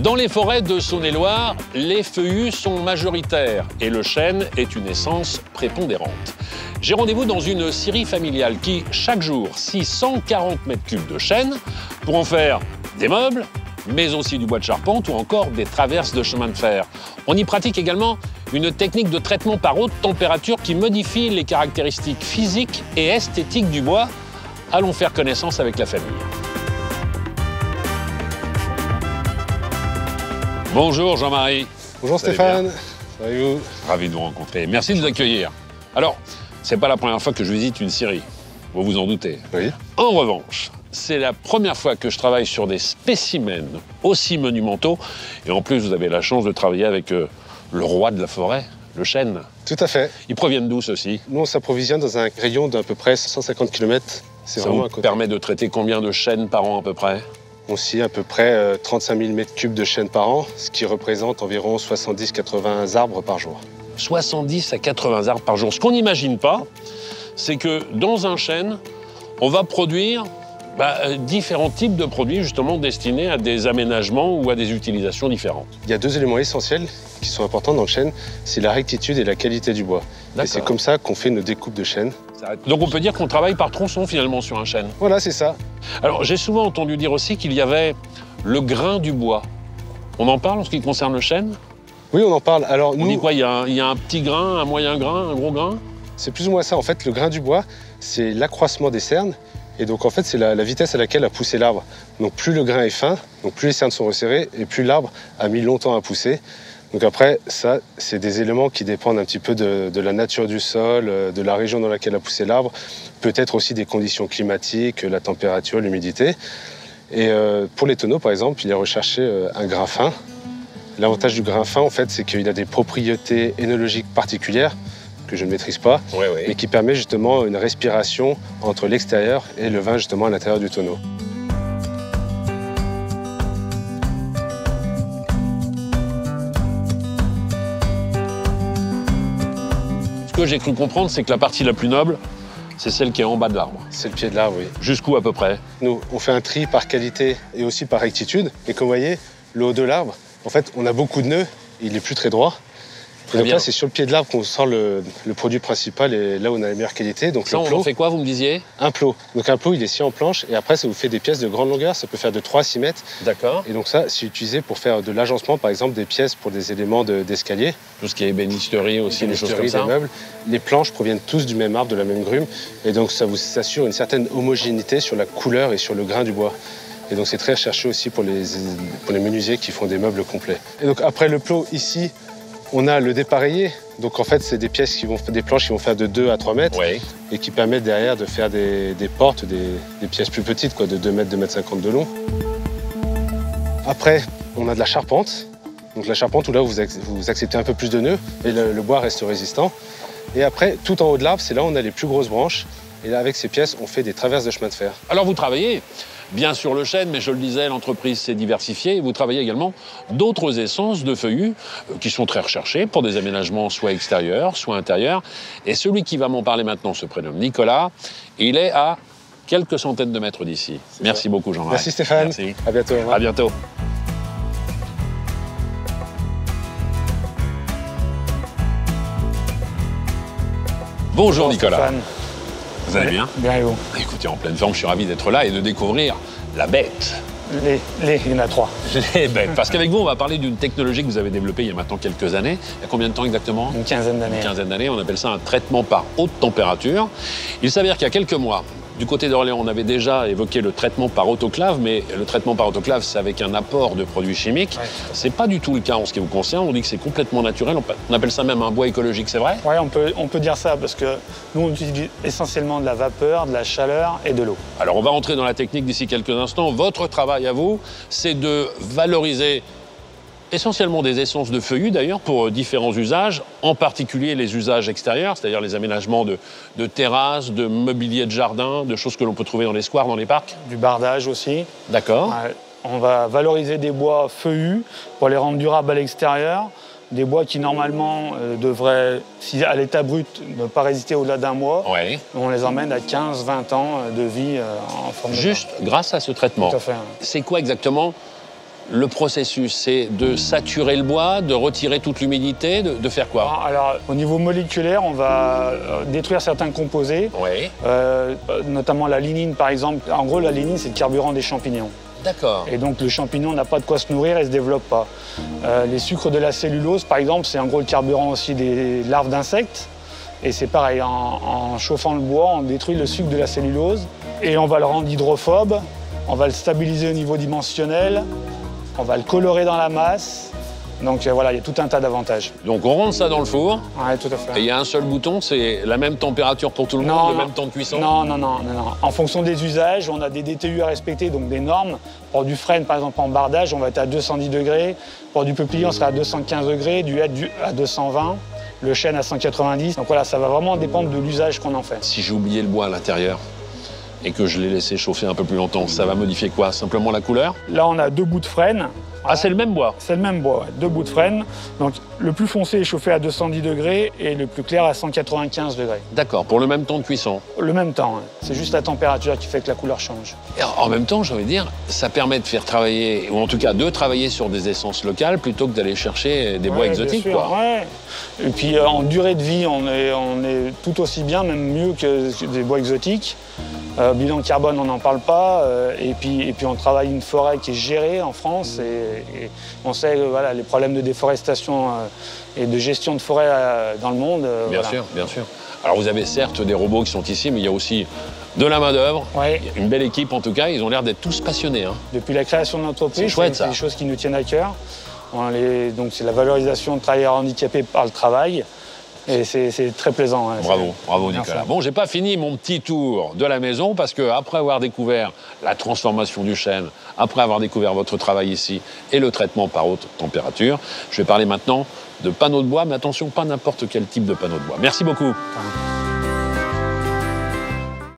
Dans les forêts de Saône-et-Loire, les feuillus sont majoritaires et le chêne est une essence prépondérante. J'ai rendez-vous dans une scierie familiale qui, chaque jour, scie 140 mètres cubes de chêne pour en faire des meubles, mais aussi du bois de charpente ou encore des traverses de chemin de fer. On y pratique également une technique de traitement par haute température qui modifie les caractéristiques physiques et esthétiques du bois. Allons faire connaissance avec la famille. Bonjour Jean-Marie. Bonjour Stéphane. Ça va et vous? Ravi de vous rencontrer. Merci de nous accueillir. Alors, c'est pas la première fois que je visite une scierie. Vous vous en doutez. Oui. En revanche, c'est la première fois que je travaille sur des spécimens aussi monumentaux. Et en plus, vous avez la chance de travailler avec le roi de la forêt, le chêne. Tout à fait. Ils proviennent d'où, ceux-ci? Nous, on s'approvisionne dans un rayon d'à peu près 150 km. C'est Ça vraiment vous à côté. permet de traiter combien de chênes par an à peu près? On scie à peu près 35 000 m3 de chêne par an, ce qui représente environ 70-80 arbres par jour. 70 à 80 arbres par jour. Ce qu'on n'imagine pas, c'est que dans un chêne, on va produire différents types de produits justement destinés à des aménagements ou à des utilisations différentes. Il y a deux éléments essentiels qui sont importants dans le chêne, c'est la rectitude et la qualité du bois. Et c'est comme ça qu'on fait nos découpes de chêne. Donc on peut dire qu'on travaille par tronçon finalement sur un chêne. Voilà, c'est ça. Alors j'ai souvent entendu dire aussi qu'il y avait le grain du bois. On en parle en ce qui concerne le chêne? Oui, on en parle. Alors, on dit quoi? Il y a un petit grain, un moyen grain, un gros grain? C'est plus ou moins ça. En fait, le grain du bois, c'est l'accroissement des cernes. Et donc, en fait, c'est la vitesse à laquelle a poussé l'arbre. Donc, plus le grain est fin, donc plus les cernes sont resserrées, et plus l'arbre a mis longtemps à pousser. Donc après, ça, c'est des éléments qui dépendent un petit peu de la nature du sol, de la région dans laquelle a poussé l'arbre, peut-être aussi des conditions climatiques, la température, l'humidité. Et pour les tonneaux, par exemple, il est recherché un grain fin. L'avantage du grain fin, en fait, c'est qu'il a des propriétés énologiques particulières que je ne maîtrise pas, mais qui permet justement une respiration entre l'extérieur et le vin justement à l'intérieur du tonneau. Ce que j'ai cru comprendre, c'est que la partie la plus noble, c'est celle qui est en bas de l'arbre. C'est le pied de l'arbre, oui. Jusqu'où à peu près? Nous, on fait un tri par qualité et aussi par rectitude. Et comme vous voyez, le haut de l'arbre, en fait, on a beaucoup de nœuds, et il n'est plus très droit. Et donc là, c'est sur le pied de l'arbre qu'on sort le produit principal et là où on a la meilleure qualité. Donc ça, le plot, on en fait quoi, vous me disiez? Un plot. Donc un plot, il est scié en planche et après, ça vous fait des pièces de grande longueur. Ça peut faire de 3 à 6 mètres. D'accord. Et donc ça, c'est utilisé pour faire de l'agencement, par exemple, des pièces pour des éléments d'escalier. Tout ce qui est ébénisterie aussi, des choses comme ça. Des meubles. Les planches proviennent tous du même arbre, de la même grume. Et donc ça vous assure une certaine homogénéité sur la couleur et sur le grain du bois. Et donc c'est très recherché aussi pour les menuisiers qui font des meubles complets. Et donc après le plot, ici, on a le dépareillé. Donc en fait, c'est des pièces des planches qui vont faire de 2 à 3 mètres et qui permettent derrière de faire des portes, des pièces plus petites, quoi, de 2 mètres, 2 mètres 50 de long. Après, on a de la charpente. Donc la charpente où là, vous acceptez un peu plus de nœuds et le bois reste résistant. Et après, tout en haut de l'arbre, c'est là où on a les plus grosses branches. Et là, avec ces pièces, on fait des traverses de chemin de fer. Alors vous travaillez bien sûr le chêne, mais je le disais, l'entreprise s'est diversifiée. Et vous travaillez également d'autres essences de feuillus qui sont très recherchées pour des aménagements soit extérieurs, soit intérieurs. Et celui qui va m'en parler maintenant se prénomme Nicolas. Et il est à quelques centaines de mètres d'ici. Merci beaucoup, Jean-Marie. Merci Stéphane. Merci. À bientôt. À bientôt. Bonjour Nicolas. Stéphane. Vous allez bien? Bien et vous? Écoutez, en pleine forme, je suis ravi d'être là et de découvrir la bête. Il y en a 3. Les bêtes. Parce qu'avec vous, on va parler d'une technologie que vous avez développée il y a maintenant quelques années. Il y a combien de temps exactement? Une quinzaine d'années. Une quinzaine d'années. On appelle ça un traitement par haute température. Il s'avère qu'il y a quelques mois, du côté d'Orléans, on avait déjà évoqué le traitement par autoclave, mais le traitement par autoclave, c'est avec un apport de produits chimiques. Ouais. C'est pas du tout le cas en ce qui vous concerne. On dit que c'est complètement naturel. On appelle ça même un bois écologique, c'est vrai? Oui, on peut dire ça, parce que nous, on utilise essentiellement de la vapeur, de la chaleur et de l'eau. Alors, on va rentrer dans la technique d'ici quelques instants. Votre travail à vous, c'est de valoriser essentiellement des essences de feuillus d'ailleurs pour différents usages, en particulier les usages extérieurs, c'est-à-dire les aménagements de terrasses, de mobilier de jardin, de choses que l'on peut trouver dans les squares, dans les parcs. Du bardage aussi. D'accord. On va valoriser des bois feuillus pour les rendre durables à l'extérieur, des bois qui normalement devraient, si à l'état brut, ne pas résister au-delà d'un mois. Ouais. On les emmène à 15-20 ans de vie en forme de juste bois. Grâce à ce traitement. Tout à fait. C'est quoi exactement Le processus, c'est de saturer le bois, de retirer toute l'humidité, de faire quoi? Alors, au niveau moléculaire, on va détruire certains composés, Oui. notamment la lignine, par exemple. En gros, la lignine, c'est le carburant des champignons. D'accord. Et donc, le champignon n'a pas de quoi se nourrir et ne se développe pas. Les sucres de la cellulose, par exemple, c'est en gros le carburant aussi des larves d'insectes. Et c'est pareil, en chauffant le bois, on détruit le sucre de la cellulose et on va le rendre hydrophobe, on va le stabiliser au niveau dimensionnel, on va le colorer dans la masse. Donc voilà, il y a tout un tas d'avantages. Donc on rentre ça dans le four, Oui, tout à fait. et il y a un seul bouton, c'est la même température pour tout le monde, le même temps de cuisson? Non. En fonction des usages, on a des DTU à respecter, donc des normes. Pour du frêne, par exemple, en bardage, on va être à 210 degrés. Pour du peuplier, on sera à 215 degrés, du hêtre à 220, le chêne à 190. Donc voilà, ça va vraiment dépendre de l'usage qu'on en fait. Si j'ai oublié le bois à l'intérieur et que je l'ai laissé chauffer un peu plus longtemps, ça va modifier quoi? Simplement la couleur? Là, on a 2 bouts de frêne. Ah, c'est le même bois? C'est le même bois, ouais. 2 bouts de frêne. Donc le plus foncé est chauffé à 210 degrés et le plus clair à 195 degrés. D'accord, pour le même temps de cuisson. Le même temps, hein. C'est juste la température qui fait que la couleur change. Et en même temps, j'ai envie de dire, ça permet de faire travailler, ou en tout cas de travailler sur des essences locales plutôt que d'aller chercher des bois Ouais, exotiques, bien sûr, quoi. ouais. Et puis en durée de vie, on est tout aussi bien, même mieux que des bois exotiques. Bilan carbone, on n'en parle pas. Et puis on travaille une forêt qui est gérée en France. Et on sait voilà, les problèmes de déforestation et de gestion de forêt dans le monde. Bien voilà. sûr, bien sûr. Alors vous avez certes des robots qui sont ici, mais il y a aussi de la main-d'œuvre. Ouais. Une belle équipe en tout cas, ils ont l'air d'être tous passionnés. Hein. Depuis la création de l'entreprise, C'est chouette, ça. c'est des choses qui nous tiennent à cœur. Donc c'est la valorisation de travailleurs handicapés par le travail. Et c'est très plaisant. Hein, Bravo Nicolas. Merci. Bon, j'ai pas fini mon petit tour de la maison parce que après avoir découvert la transformation du chêne, après avoir découvert votre travail ici et le traitement par haute température, je vais parler maintenant de panneaux de bois, mais attention, pas n'importe quel type de panneau de bois. Merci beaucoup.